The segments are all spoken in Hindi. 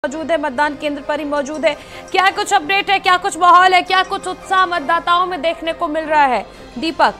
मौजूद है, मतदान केंद्र पर ही मौजूद है। क्या कुछ अपडेट है, क्या कुछ माहौल है, क्या कुछ उत्साह मतदाताओं में देखने को मिल रहा है? दीपक।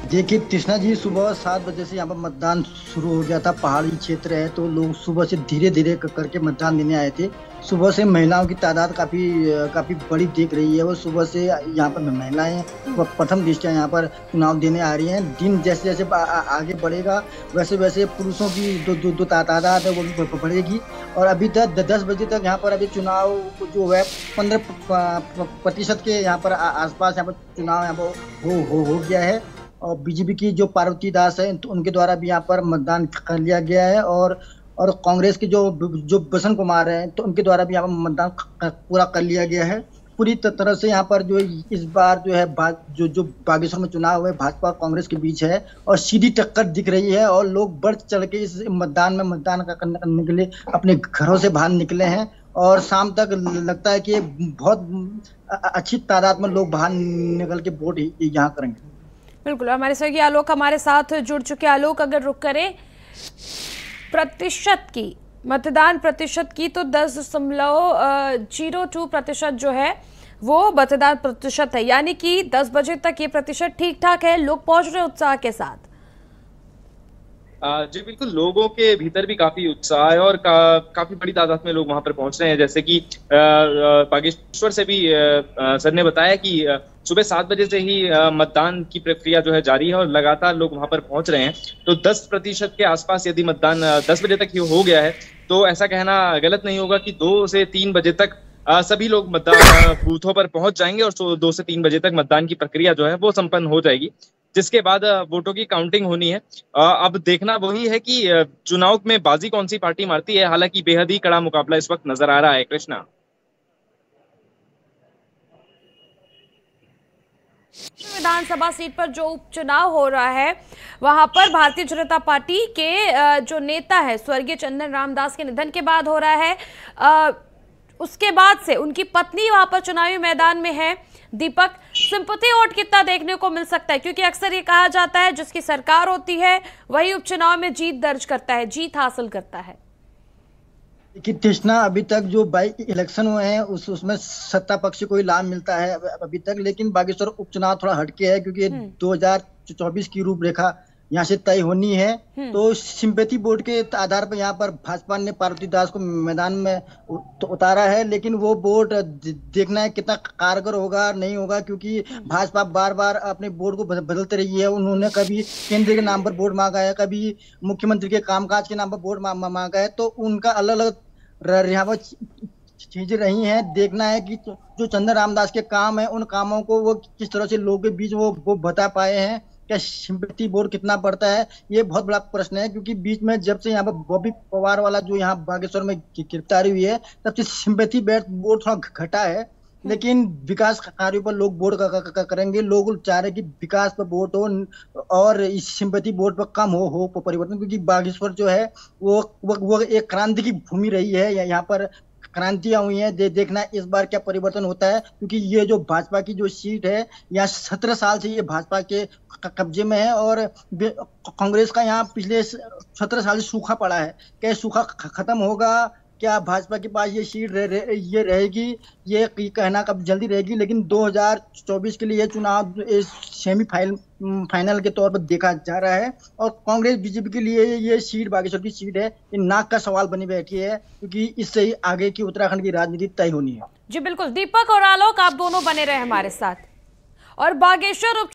देखिए कृष्णा जी, सुबह 7 बजे से यहाँ पर मतदान शुरू हो गया था। पहाड़ी क्षेत्र है तो लोग सुबह से धीरे धीरे करके मतदान देने आए थे। सुबह से महिलाओं की तादाद काफी काफी बड़ी दिख रही है। वो सुबह से यहाँ पर महिलाएं प्रथम दृष्टया यहाँ पर चुनाव देने आ रही हैं। दिन जैसे जैसे आगे बढ़ेगा वैसे वैसे पुरुषों की जो तादाद है वो भी बढ़ेगी। और अभी तक 10 बजे तक यहाँ पर अभी चुनाव जो है 15% के यहाँ पर आसपास यहाँ पर चुनाव यहाँ पर हो गया है। और बीजेपी की जो पार्वती दास है तो उनके द्वारा भी यहाँ पर मतदान कर लिया गया है। और कांग्रेस के जो बसंत कुमार हैं तो उनके द्वारा भी यहाँ पर मतदान पूरा कर लिया गया है। पूरी तरह से यहाँ पर जो इस बार जो है जो बागेश्वर में चुनाव है भाजपा और कांग्रेस के बीच है और सीधी टक्कर दिख रही है। और लोग बढ़ चढ़ के इस मतदान करने के लिए अपने घरों से बाहर निकले हैं। और शाम तक लगता है कि बहुत अच्छी तादाद में लोग बाहर निकल के वोट यहाँ करेंगे। बिल्कुल, हमारे सहयोगी आलोक हमारे साथ जुड़ चुके। आलोक, अगर रुक करें प्रतिशत की, मतदान प्रतिशत की, तो 10.02% जो है वो मतदान प्रतिशत है, यानी कि 10 बजे तक ये प्रतिशत ठीक ठाक है। लोग पहुंच रहे उत्साह के साथ। जी बिल्कुल, लोगों के भीतर भी काफी उत्साह है और काफी बड़ी तादाद में लोग वहां पर पहुंच रहे हैं। जैसे कि बागेश्वर से भी सर ने बताया कि सुबह 7 बजे से ही मतदान की प्रक्रिया जो है जारी है और लगातार लोग वहां पर पहुंच रहे हैं। तो 10% के आसपास यदि मतदान 10 बजे तक ही हो गया है तो ऐसा कहना गलत नहीं होगा कि 2 से 3 बजे तक सभी लोग मतदान बूथों पर पहुंच जाएंगे और 2 से 3 बजे तक मतदान की प्रक्रिया जो है वो संपन्न हो जाएगी, जिसके बाद वोटों की काउंटिंग होनी है। अब देखना वही है कि चुनाव में बाजी कौन सी पार्टी मारती है। हालांकि बेहद ही कड़ा मुकाबला इस वक्त नजर आ रहा है। कृष्णा, विधानसभा सीट पर जो उपचुनाव हो रहा है वहां पर भारतीय जनता पार्टी के जो नेता है स्वर्गीय चंदन रामदास के निधन के बाद हो रहा है। उसके बाद से उनकी पत्नी वहां पर चुनावी मैदान में है। दीपक, सिंपैथी वोट कितना देखने को मिल सकता है? क्योंकि अक्सर ये कहा जाता है जिसकी सरकार होती है वही उपचुनाव में जीत दर्ज करता है, जीत हासिल करता है। कि कृष्णा, अभी तक जो बाई इलेक्शन हुए हैं उसमें सत्ता पक्ष को ही लाभ मिलता है अभी तक। लेकिन बागेश्वर उपचुनाव थोड़ा हटके है क्योंकि 2024 की रूपरेखा यहाँ से तय होनी है। तो सिंपैथी वोट के आधार पर यहाँ पर भाजपा ने पार्वती दास को मैदान में उतारा है। लेकिन वो वोट देखना है कितना कारगर होगा नहीं होगा, क्योंकि भाजपा बार बार अपने वोट को बदलते रही है। उन्होंने कभी केंद्र के नाम पर वोट मांगा है, कभी मुख्यमंत्री के कामकाज के नाम पर वोट मांगा है। तो उनका अलग अलग यहाँ पर चीजें रही हैं। देखना है कि जो चंदन रामदास के काम है उन कामों को वो किस तरह से लोगों के बीच वो बता पाए हैं। क्या सिंपैथी वोट कितना पड़ता है, ये बहुत बड़ा प्रश्न है। क्योंकि बीच में जब से यहाँ पर बॉबी पवार वाला जो यहाँ बागेश्वर में गिरफ्तारी हुई है तब से सिंपैथी वोट थोड़ा घटा है। लेकिन विकास कार्यों पर लोग वोट करेंगे। लोग चाह रहे कि विकास पर वोट हो और इस सिंपैथी वोट पर कम हो परिवर्तन। क्योंकि बागेश्वर जो है वो एक क्रांति की भूमि रही है। यहाँ पर क्रांतियां हुई हैं। देखना इस बार क्या परिवर्तन होता है, क्योंकि ये जो भाजपा की जो सीट है यहाँ 17 साल से ये भाजपा के कब्जे में है। और कांग्रेस का यहाँ पिछले 17 साल से सूखा पड़ा है। क्या सूखा खत्म होगा? क्या भाजपा के पास ये सीट ये रहेगी? ये कहना कब जल्दी रहेगी। लेकिन 2024 के लिए ये चुनाव फाइनल के तौर पर देखा जा रहा है। और कांग्रेस बीजेपी के लिए ये सीट बागेश्वर की सीट है, ये नाक का सवाल बनी बैठी है, क्योंकि इससे ही आगे की उत्तराखंड की राजनीति तय होनी है। जी बिल्कुल, दीपक और आलोक आप दोनों बने रहे हमारे साथ। और बागेश्वर